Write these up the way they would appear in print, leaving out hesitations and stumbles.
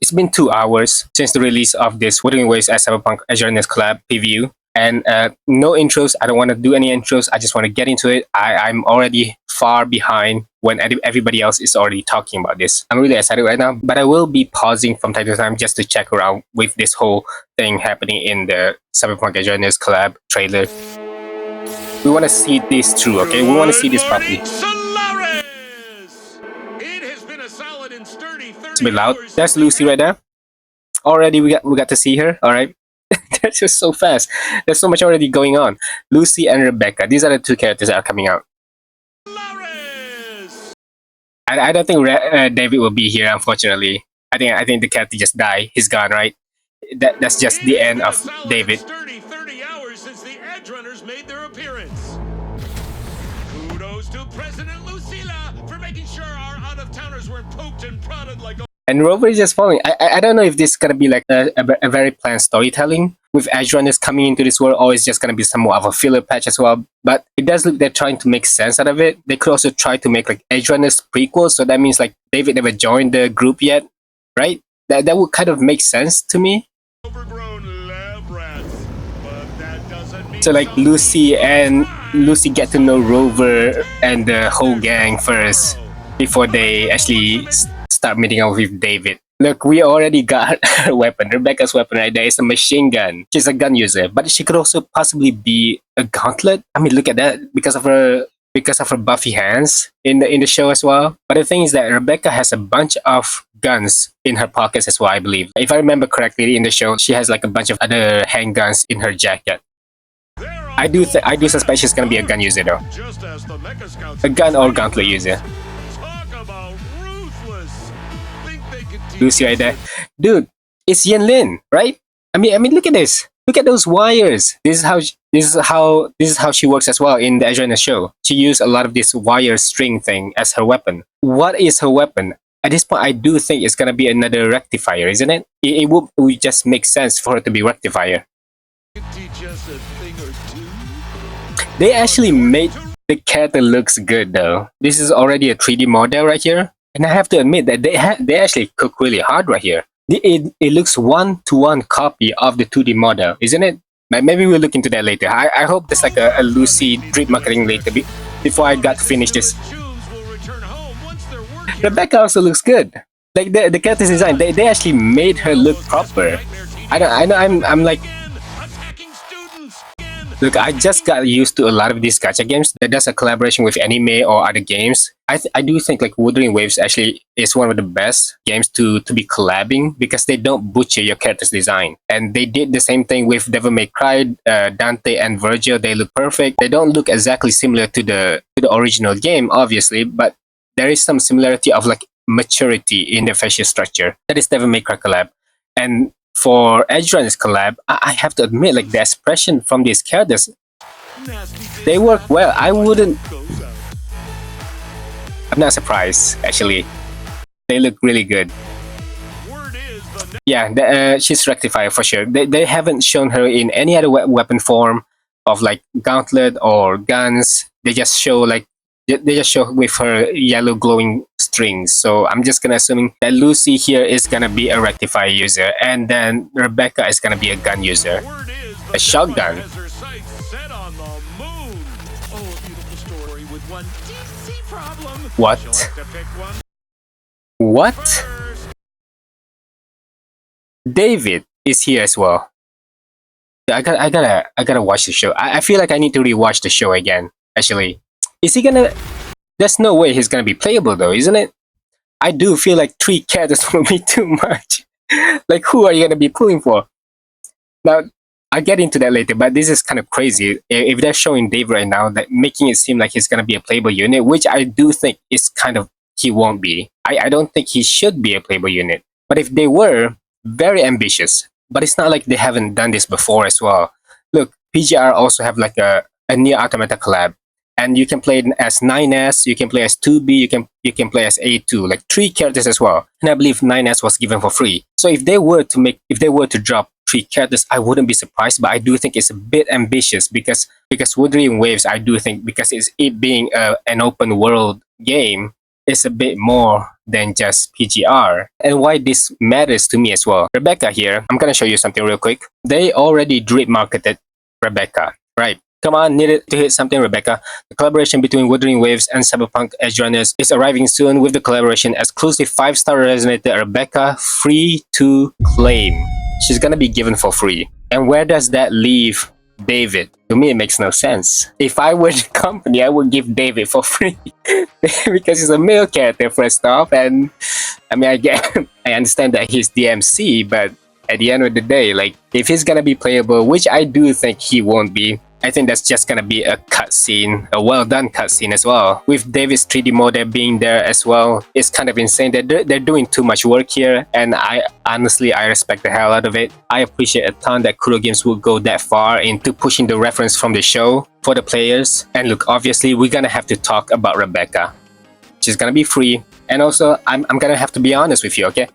It's been 2 hours since the release of this Wuthering Waves as Cyberpunk Edgerunners collab preview. And no intros. I don't want to do any intros. I just want to get into it. I'm already far behind when everybody else is already talking about this. I'm really excited right now, but I will be pausing from time to time just to check around with this whole thing happening in the Cyberpunk Edgerunners collab trailer. We want to see this through, okay? We want to see this properly. It's a bit loud. That's Lucy right there. Already we got to see her. All right. That's just so fast. There's so much already going on. Lucy and Rebecca. These are the two characters that are coming out. I don't think David will be here, unfortunately. I think the character just died. He's gone, right? That's just the end of David. 30 hours since the Edgerunners made their appearance. Kudos to President Lucilla for making sure our out-of-towners weren't poked and prodded like a... And Rover is just following. I don't know if this is gonna be like a very planned storytelling with Edgerunners coming into this world, or it's just gonna be somewhat of a filler patch as well. But it does look they're trying to make sense out of it. They could also try to make like Edgerunners prequels, so that means like David never joined the group yet, right? That would kind of make sense to me. Overgrown lab rats, but that doesn't mean so like Lucy get to know Rover and the whole gang first before they actually start meeting up with David. Look, we already got her weapon. Rebecca's weapon right there is a machine gun. She's a gun user, but she could also possibly be a gauntlet. I mean, look at that because of her buffy hands in the show as well. But the thing is that Rebecca has a bunch of guns in her pockets as well, I believe. If I remember correctly, in the show, she has like a bunch of other handguns in her jacket. I do suspect she's gonna be a gun user though. A gun or gauntlet user. Lucy right there, dude. It's Yenlin, right? I mean, look at this. Look at those wires. This is how she works as well in the Edgerunners show. She used a lot of this wire string thing as her weapon. What is her weapon? At this point, I do think it's gonna be another rectifier, isn't it? It would just make sense for her to be rectifier. They actually made the character looks good though. This is already a 3D model right here. And I have to admit that they actually cook really hard right here. It looks one-to-one copy of the 2D model, isn't it? Maybe we'll look into that later. I hope there's like a Lucy drip marketing later before I got to finish this. Rebecca also looks good. Like the character's design, they actually made her look proper. I'm like, look, I just got used to a lot of these gacha games that does a collaboration with anime or other games. I do think like Wuthering Waves actually is one of the best games to be collabing because they don't butcher your character's design. And they did the same thing with Devil May Cry, Dante and Virgil. They look perfect. They don't look exactly similar to the original game, obviously, but there is some similarity of like maturity in the facial structure. That is Devil May Cry collab. And for Edgerunners collab, I have to admit, like the expression from these characters, they work well. I'm not surprised, actually. They look really good. Yeah, she's rectifier for sure. They haven't shown her in any other weapon form of like gauntlet or guns. They just show with her yellow glowing strings. So I'm just gonna assuming that Lucy here is gonna be a rectifier user, and then Rebecca is gonna be a gun user, a shotgun. What? What? David is here as well. I gotta watch the show. I feel like I need to rewatch the show again. Actually, is he gonna? There's no way he's gonna be playable though, isn't it? I do feel like 3 characters will be too much. Like, who are you gonna be pulling for? Now, I'll get into that later, but this is kind of crazy. If they're showing Dave right now, that making it seem like he's gonna be a playable unit, which I do think is kind of he won't be. I don't think he should be a playable unit. But if they were, very ambitious. But it's not like they haven't done this before as well. Look, PGR also have like a Nier Automata collab. And you can play as 9S, you can play as 2B, you can play as A2, like 3 characters as well. And I believe 9S was given for free. So if they were to drop 3 characters, I wouldn't be surprised. But I do think it's a bit ambitious because Wuthering Waves, I do think because it being an open world game, it's a bit more than just PGR. And why this matters to me as well. Rebecca here, I'm gonna show you something real quick. They already drip marketed Rebecca, right? Come on, needed to hit something, Rebecca. The collaboration between Wuthering Waves and Cyberpunk Edgerunners is arriving soon with the collaboration exclusive 5-star resonator Rebecca free to claim. She's gonna be given for free. And where does that leave David? To me, it makes no sense. If I were the company, I would give David for free because he's a male character first off, and I mean, I understand that he's DMC, but at the end of the day, like if he's gonna be playable, which I do think he won't be, I think that's just gonna be a cutscene, a well done cutscene as well. With David's 3D model being there as well, it's kind of insane that they're doing too much work here, and I respect the hell out of it. I appreciate a ton that Kuro Games would go that far into pushing the reference from the show for the players. And look, obviously we're gonna have to talk about Rebecca. She's gonna be free, and also I'm gonna have to be honest with you, okay?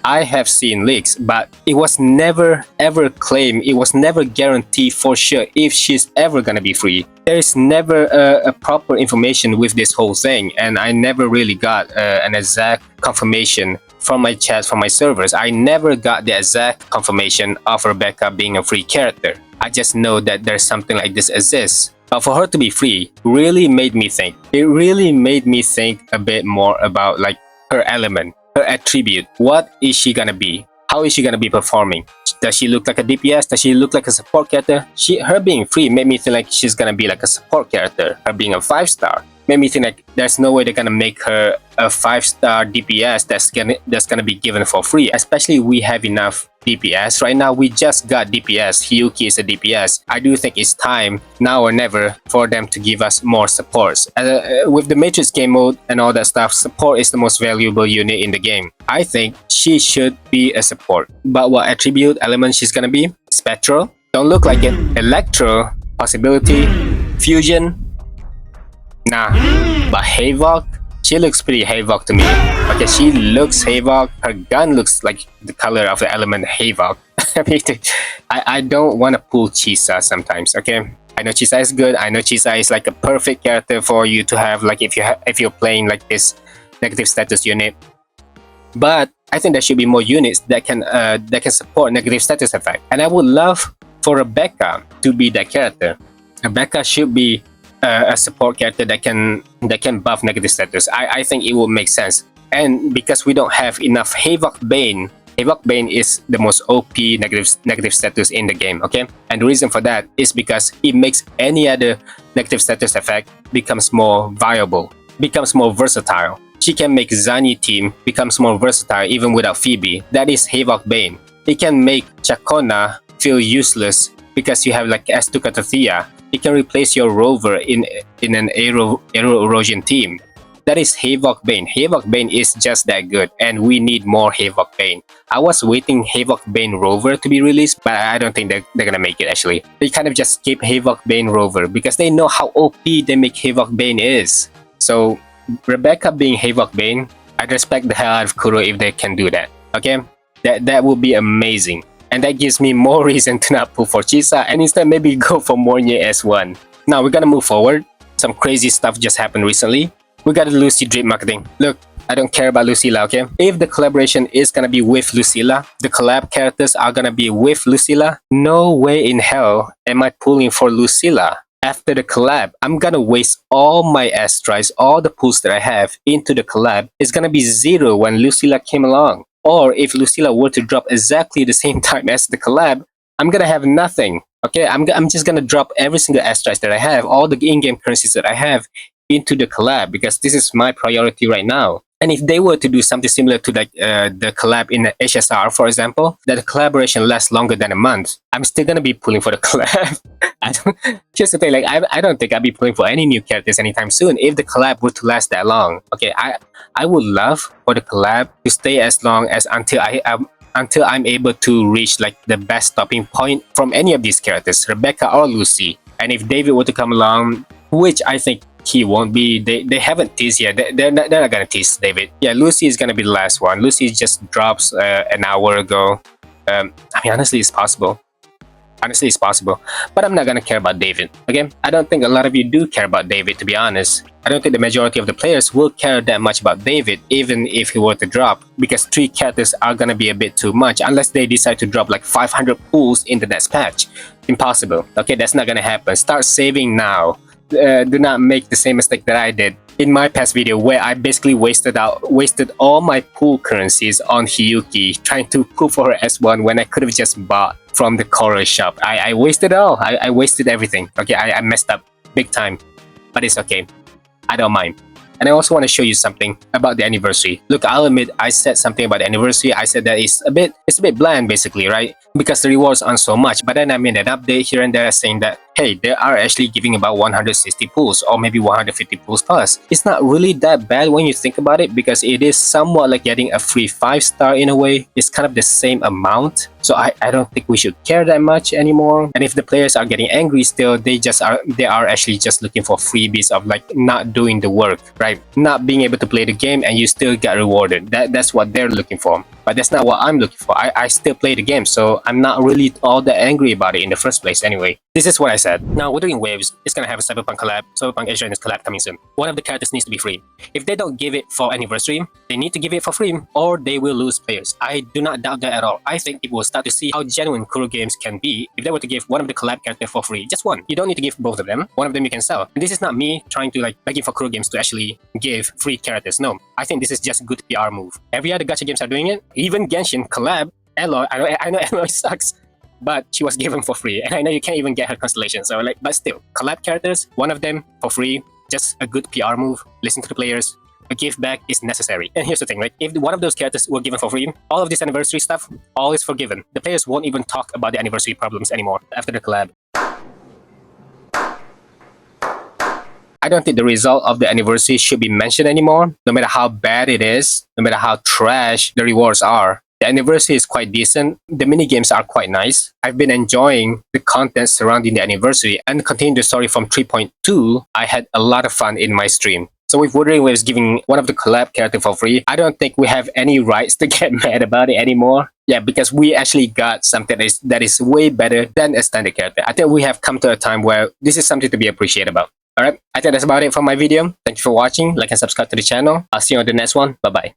I have seen leaks, but it was never ever claimed, it was never guaranteed for sure if she's ever gonna be free. There is never a proper information with this whole thing, and I never really got an exact confirmation from my chats, from my servers. I never got the exact confirmation of Rebecca being a free character. I just know that there's something like this exists. But for her to be free really made me think. It really made me think a bit more about like her element, her attribute. What is she gonna be? How is she gonna be performing? Does she look like a DPS? Does she look like a support character? Her being free made me think like she's gonna be like a support character. Her being a 5-star made me think like there's no way they're gonna make her a 5-star DPS that's gonna be given for free. Especially we have enough DPS right now. We just got DPS. Hiyuki is a DPS. I do think it's time now or never for them to give us more supports. With the Matrix game mode and all that stuff, support is the most valuable unit in the game. I think she should be a support. But what attribute element she's gonna be? Spectral? Don't look like it. Electro? Possibility? Fusion? Nah. But Havoc? She looks pretty Havoc to me. Okay, she looks Havoc. Her gun looks like the color of the element Havoc. I don't want to pull Chisa sometimes, okay? I know Chisa is good. I know Chisa is like a perfect character for you to have, like if you're playing like this negative status unit. But I think there should be more units that can support negative status effect. And I would love for Rebecca to be that character. Rebecca should be a support character that can buff negative status. I think it will make sense. And because we don't have enough Havoc Bane is the most OP negative status in the game, okay? And the reason for that is because it makes any other negative status effect becomes more viable, becomes more versatile. She can make Zani team becomes more versatile even without Phoebe. That is Havoc Bane. It can make Chakona feel useless because you have like S2 Cartethyia. It can replace your rover in an aero erosion team. That is Havoc Bane. Havoc Bane is just that good, and we need more Havoc Bane. I was waiting Havoc Bane Rover to be released, but I don't think they're gonna make it actually. They kind of just skip Havoc Bane Rover because they know how OP they make Havoc Bane is. So Rebecca being Havoc Bane, I'd respect the hell out of Kuro if they can do that. Okay? That would be amazing. And that gives me more reason to not pull for Chisa and instead maybe go for Mornye S1. Now we're gonna move forward. Some crazy stuff just happened recently. We got a Lucy drip marketing. Look, I don't care about Lucilla, okay? If the collaboration is gonna be with Lucilla, the collab characters are gonna be with Lucilla, no way in hell am I pulling for Lucilla. After the collab, I'm gonna waste all my S tries, all the pulls that I have into the collab. It's gonna be 0 when Lucilla came along. Or if Lucilla were to drop exactly the same time as the collab, I'm gonna have nothing. Okay, I'm just gonna drop every single S tries that I have, all the in-game currencies that I have into the collab because this is my priority right now. And if they were to do something similar to like the collab in the HSR, for example, that the collaboration lasts longer than a month, I'm still gonna be pulling for the collab. Just to say, like I don't think I'll be pulling for any new characters anytime soon if the collab were to last that long. Okay, I would love for the collab to stay as long as until I'm able to reach like the best stopping point from any of these characters, Rebecca or Lucy. And if David were to come along, which I think he won't be, they haven't teased yet. They're not gonna tease David. Yeah, Lucy is gonna be the last one. Lucy just drops an hour ago. I mean, honestly, it's possible. Honestly, it's possible. But I'm not gonna care about David. Okay? I don't think a lot of you do care about David, to be honest. I don't think the majority of the players will care that much about David, even if he were to drop, because 3 characters are gonna be a bit too much unless they decide to drop like 500 pools in the next patch. Impossible. Okay, that's not gonna happen. Start saving now. Do not make the same mistake that I did in my past video, where I basically wasted all my pool currencies on Hiyuki trying to pool for her S1 when I could have just bought from the Kuro shop. I wasted it all. I wasted everything. Okay, I messed up big time, but it's okay. I don't mind. And I also want to show you something about the anniversary. Look, I'll admit I said something about the anniversary. I said that it's a bit bland basically, right? Because the rewards aren't so much. But then I made an update here and there saying that, hey, they are actually giving about 160 pools or maybe 150 pools plus. It's not really that bad when you think about it, because it is somewhat like getting a free 5-star in a way. It's kind of the same amount. So I don't think we should care that much anymore. And if the players are getting angry still, they are actually just looking for freebies of like not doing the work, right? Not being able to play the game and you still get rewarded. That's what they're looking for. But that's not what I'm looking for. I still play the game, so I'm not really all that angry about it in the first place anyway. This is what I said. Now, Wuthering Waves is gonna have a Cyberpunk collab, Cyberpunk Edgerunners collab coming soon. One of the characters needs to be free. If they don't give it for anniversary, they need to give it for free, or they will lose players. I do not doubt that at all. I think people will start to see how genuine Kuro games can be if they were to give one of the collab characters for free. Just one. You don't need to give both of them. One of them you can sell. And this is not me trying to like begging for Kuro games to actually give free characters. No, I think this is just a good PR move. Every other gacha games are doing it. Even Genshin collab, Eloy. I know Eloy sucks, but she was given for free, and I know you can't even get her constellation. So like, but still, collab characters, one of them for free, just a good PR move. Listen to the players. A give back is necessary. And here's the thing, right? If one of those characters were given for free, all of this anniversary stuff, all is forgiven. The players won't even talk about the anniversary problems anymore after the collab. I don't think the result of the anniversary should be mentioned anymore, no matter how bad it is, no matter how trash the rewards are. The anniversary is quite decent. The minigames are quite nice. I've been enjoying the content surrounding the anniversary, and continuing the story from 3.2, I had a lot of fun in my stream. So with Wuthering Waves giving one of the collab characters for free, I don't think we have any rights to get mad about it anymore. Yeah, because we actually got something that is way better than a standard character. I think we have come to a time where this is something to be appreciated about. Alright, I think that's about it for my video. Thank you for watching. Like and subscribe to the channel. I'll see you on the next one. Bye-bye.